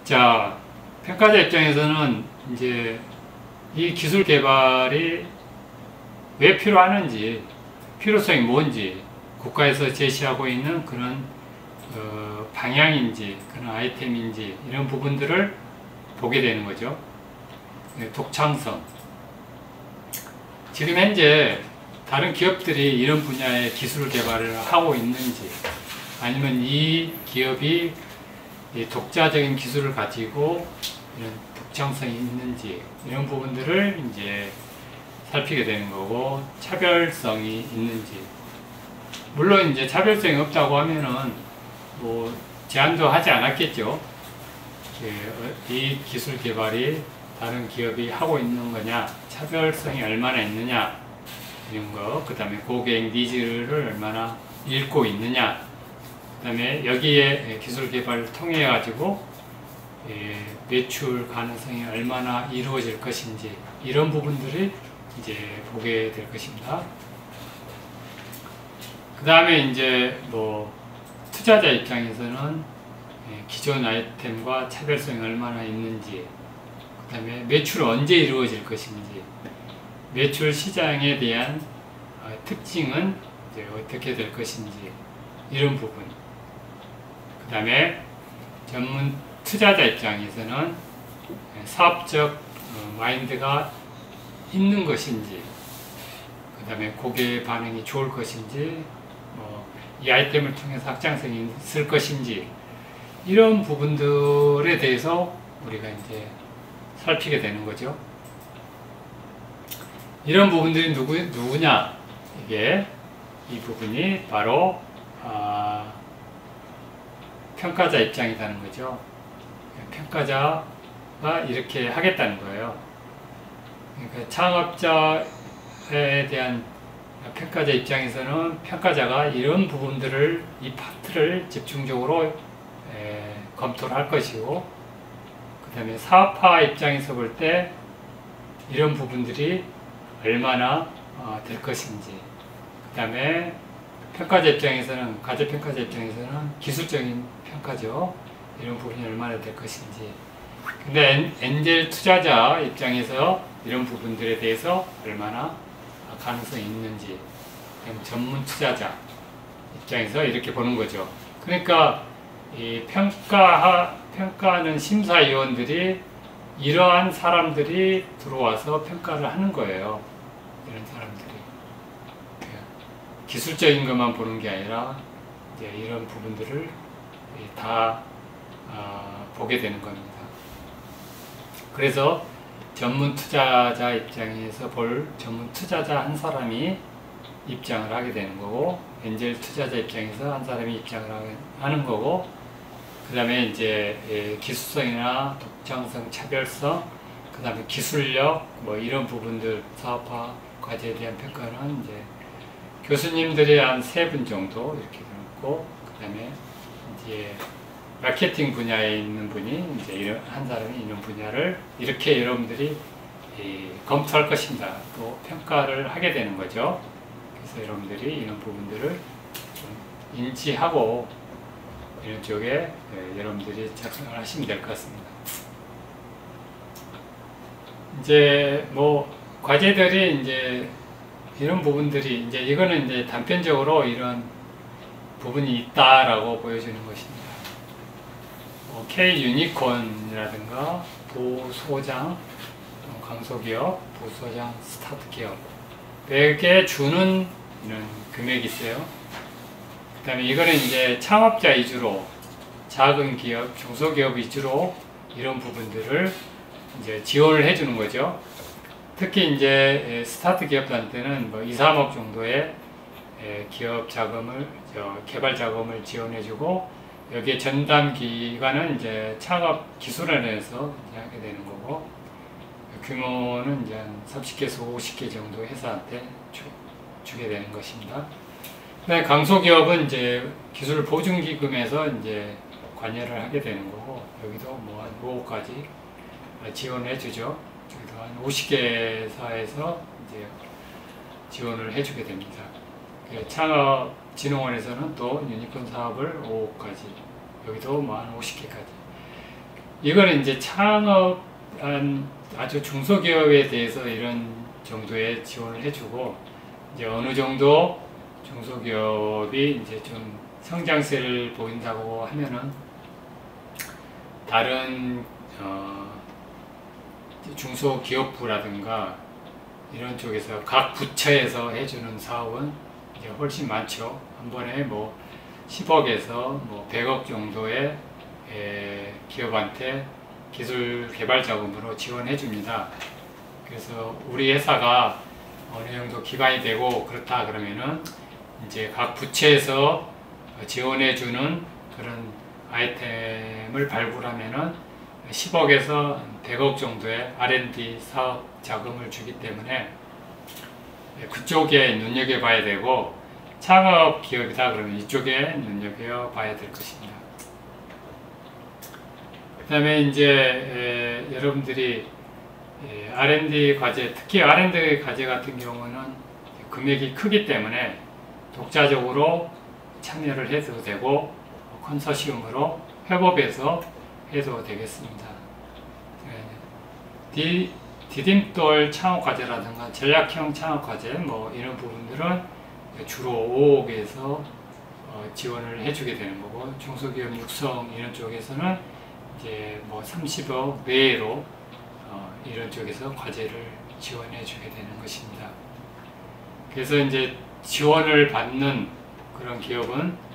자, 평가자 입장에서는 이제 이 기술 개발이 왜 필요하는지, 필요성이 뭔지, 국가에서 제시하고 있는 그런 방향인지, 그런 아이템인지, 이런 부분들을 보게 되는 거죠. 독창성. 지금 현재 다른 기업들이 이런 분야의 기술 개발을 하고 있는지, 아니면 이 기업이 독자적인 기술을 가지고 이런 독창성이 있는지, 이런 부분들을 이제 살피게 되는 거고, 차별성이 있는지. 물론 이제 차별성이 없다고 하면은 뭐 제한도 하지 않았겠죠. 이 기술 개발이 다른 기업이 하고 있는 거냐, 차별성이 얼마나 있느냐, 이런 거, 그 다음에 고객 니즈를 얼마나 읽고 있느냐, 그 다음에 여기에 기술 개발을 통해 가지고 매출 가능성이 얼마나 이루어질 것인지, 이런 부분들을 이제 보게 될 것입니다. 그 다음에 이제 뭐 투자자 입장에서는 기존 아이템과 차별성이 얼마나 있는지, 그 다음에 매출은 언제 이루어질 것인지, 매출 시장에 대한 특징은 이제 어떻게 될 것인지, 이런 부분. 그 다음에 전문 투자자 입장에서는 사업적 마인드가 있는 것인지, 그 다음에 고객의 반응이 좋을 것인지, 이 아이템을 통해서 확장성이 있을 것인지, 이런 부분들에 대해서 우리가 이제 살피게 되는 거죠. 이런 부분들이 누구냐? 이게 이 부분이 바로 평가자 입장이라는 거죠. 평가자가 이렇게 하겠다는 거예요. 그러니까 창업자에 대한 평가자 입장에서는 평가자가 이런 부분들을, 이 파트를 집중적으로 검토를 할 것이고, 그 다음에 사업화 입장에서 볼 때 이런 부분들이 얼마나 될 것인지, 그 다음에 평가자 입장에서는, 과제평가자 입장에서는 기술적인 평가죠. 이런 부분이 얼마나 될 것인지. 근데 엔젤 투자자 입장에서 이런 부분들에 대해서 얼마나 가능성이 있는지, 전문 투자자 입장에서 이렇게 보는 거죠. 그러니까 이 평가하는 심사위원들이 이러한 사람들이 들어와서 평가를 하는 거예요. 이런 사람들이 기술적인 것만 보는 게 아니라 이제 이런 부분들을 다 보게 되는 겁니다. 그래서 전문 투자자 입장에서 볼 전문 투자자 한 사람이 입장을 하게 되는 거고, 엔젤 투자자 입장에서 한 사람이 입장을 하는 거고, 그 다음에 이제 기술성이나 독창성, 차별성, 그 다음에 기술력, 뭐 이런 부분들, 사업화 과제에 대한 평가는 이제 교수님들이 한 3분 정도 이렇게 들었고, 그 다음에 이제 마케팅 분야에 있는 분이 이제 이런 한 사람이 이런 분야를 이렇게 여러분들이 검토할 것입니다. 또 평가를 하게 되는 거죠. 그래서 여러분들이 이런 부분들을 좀 인지하고 이런 쪽에 여러분들이 작성을 하시면 될 것 같습니다. 이제 뭐 과제들이 이제 이런 부분들이 이제 이거는 이제 단편적으로 이런 부분이 있다라고 보여주는 것입니다. K 유니콘이라든가 보소장, 강소기업, 보소장, 스타트 기업에게 주는 이런 금액이 있어요. 그 다음에 이거는 이제 창업자 위주로, 작은 기업, 중소기업 위주로 이런 부분들을 이제 지원을 해주는 거죠. 특히 이제 스타트 기업한테는 뭐 2, 3억 정도의 기업 자금을, 개발 자금을 지원해주고, 여기에 전담 기관은 이제 창업 기술원에서 하게 되는 거고, 규모는 이제 한 30개에서 50개 정도 회사한테 주게 되는 것입니다. 그다음에 강소기업은 이제 기술 보증기금에서 이제 관여를 하게 되는 거고, 여기도 뭐 한 5억까지 지원해 주죠. 여기도 한 50개사에서 이제 지원을 해주게 됩니다. 창업진흥원에서는 또 유니콘 사업을 5억까지, 여기도 뭐 한 50개까지. 이거는 이제 창업한 아주 중소기업에 대해서 이런 정도의 지원을 해주고, 이제 어느 정도 중소기업이 이제 좀 성장세를 보인다고 하면은 다른 중소기업부라든가 이런 쪽에서 각 부처에서 해주는 사업은 이제 훨씬 많죠. 한 번에 뭐 10억에서 뭐 100억 정도의 기업한테 기술 개발 자금으로 지원해 줍니다. 그래서 우리 회사가 어느 정도 기반이 되고 그렇다 그러면은 이제 각 부처에서 지원해 주는 그런 아이템을 발굴하면은 10억에서 100억 정도의 R&D 사업 자금을 주기 때문에 그쪽에 눈여겨봐야 되고, 창업 기업이다 그러면 이쪽에 눈여겨봐야 될 것입니다. 그 다음에 이제 여러분들이 R&D 과제, 특히 R&D 과제 같은 경우는 금액이 크기 때문에 독자적으로 참여를 해도 되고 컨소시엄으로 협업해서 해도 되겠습니다. 디딤돌 창업과제라든가 전략형 창업과제 뭐 이런 부분들은 주로 5억에서 지원을 해주게 되는 거고, 중소기업 육성 이런 쪽에서는 이제 뭐 30억 내외로 이런 쪽에서 과제를 지원해 주게 되는 것입니다. 그래서 이제 지원을 받는 그런 기업은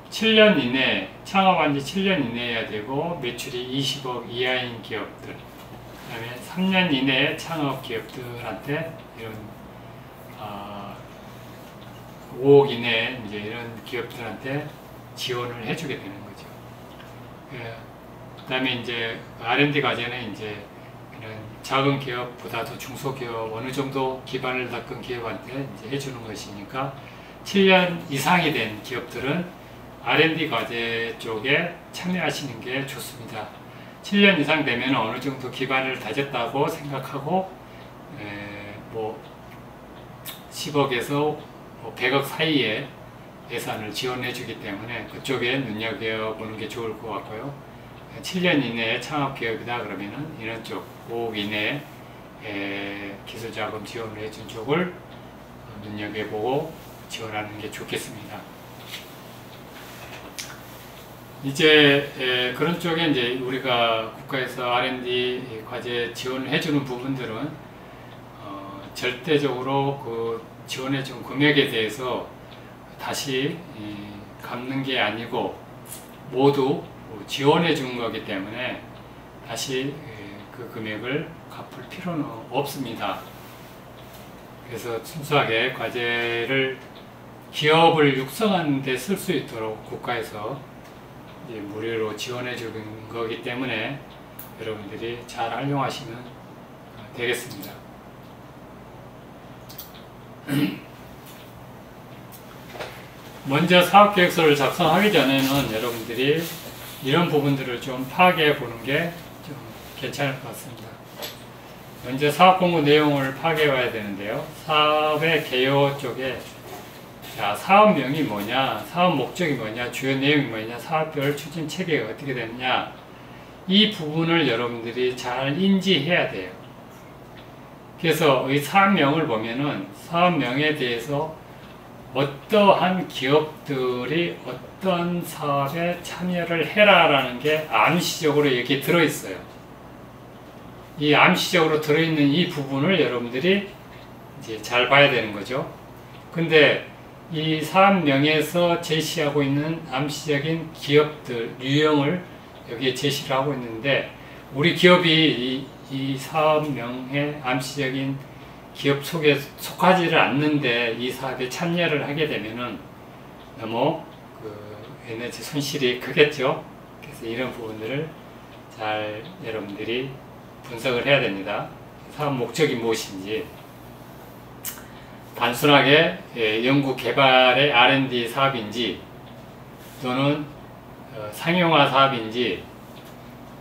7년 이내, 창업한 지 7년 이내여야 되고 매출이 20억 이하인 기업들, 그 다음에 3년 이내 창업 기업들한테 이런 5억 이내 이제 이런 기업들한테 지원을 해주게 되는 거죠. 그 다음에 이제 R&D 과제는 이제 그런 작은 기업보다도 중소기업 어느 정도 기반을 닦은 기업한테 이제 해주는 것이니까 7년 이상이 된 기업들은 R&D 과제 쪽에 참여하시는 게 좋습니다. 7년 이상 되면 어느 정도 기반을 다졌다고 생각하고 뭐 10억에서 100억 사이에 예산을 지원해 주기 때문에 그쪽에 눈여겨보는 게 좋을 것 같고요. 7년 이내에 창업기업이다 그러면은 이런 쪽 5억 이내에 기술자금 지원을 해준 쪽을 눈여겨보고 지원하는 게 좋겠습니다. 이제 그런 쪽에 이제 우리가 국가에서 R&D 과제 지원을 해주는 부분들은 절대적으로 그 지원해준 금액에 대해서 다시 갚는 게 아니고 모두 지원해 준 거기 때문에 다시 그 금액을 갚을 필요는 없습니다. 그래서 순수하게 과제를 기업을 육성하는 데 쓸 수 있도록 국가에서 이제 무료로 지원해 주는 거기 때문에 여러분들이 잘 활용하시면 되겠습니다. 먼저 사업계획서를 작성하기 전에는 여러분들이 이런 부분들을 좀 파악해 보는 게 좀 괜찮을 것 같습니다. 먼저 사업공고 내용을 파악해 봐야 되는데요. 사업의 개요 쪽에 자, 사업명이 뭐냐, 사업 목적이 뭐냐, 주요 내용이 뭐냐, 사업별 추진 체계가 어떻게 되느냐, 이 부분을 여러분들이 잘 인지해야 돼요. 그래서 이 사업명을 보면은 사업명에 대해서 어떠한 기업들이 어떤 사업에 참여를 해라라는 게 암시적으로 여기 들어있어요. 이 암시적으로 들어있는 이 부분을 여러분들이 이제 잘 봐야 되는 거죠. 근데 이 사업명에서 제시하고 있는 암시적인 기업들, 유형을 여기에 제시를 하고 있는데, 우리 기업이 이 사업명의 암시적인 기업 속에 속하지를 않는데 이 사업에 참여를 하게 되면은 너무 에너지 손실이 크겠죠. 그래서 이런 부분들을 잘 여러분들이 분석을 해야 됩니다. 사업 목적이 무엇인지, 단순하게 연구 개발의 R&D 사업인지, 또는 상용화 사업인지,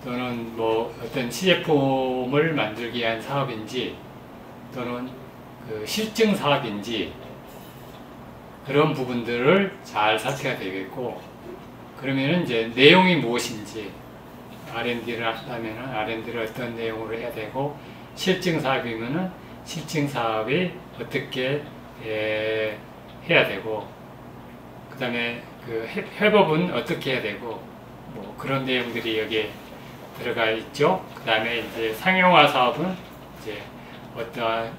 또는 뭐 어떤 시제품을 만들기 위한 사업인지, 또는 실증 사업인지, 그런 부분들을 잘 살펴야 되겠고, 그러면은 이제 내용이 무엇인지, R&D를 한다면은 R&D를 어떤 내용으로 해야 되고, 실증 사업이면은 실증 사업이 어떻게 해야 되고, 그 다음에 그 회법은 어떻게 해야 되고, 뭐 그런 내용들이 여기에 들어가 있죠. 그 다음에 이제 상용화 사업은 이제 어떠한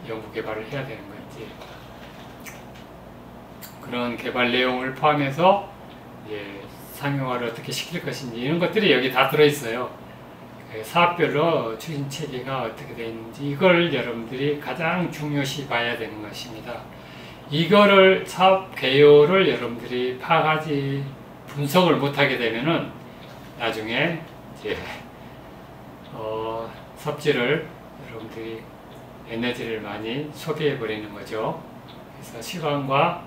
연구 개발을 해야 되는 건지, 그런 개발 내용을 포함해서 이제 상용화를 어떻게 시킬 것인지, 이런 것들이 여기 다 들어있어요. 사업별로 추진 체계가 어떻게 되어 있는지, 이걸 여러분들이 가장 중요시 봐야 되는 것입니다. 이거를 사업 개요를 여러분들이 파악하지, 분석을 못하게 되면은 나중에 이제 섭지를 여러분들이 에너지를 많이 소비해 버리는 거죠. 그래서 시간과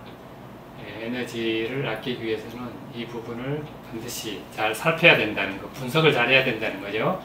에너지를 아끼기 위해서는 이 부분을 반드시 잘 살펴야 된다는 거, 분석을 잘 해야 된다는 거죠.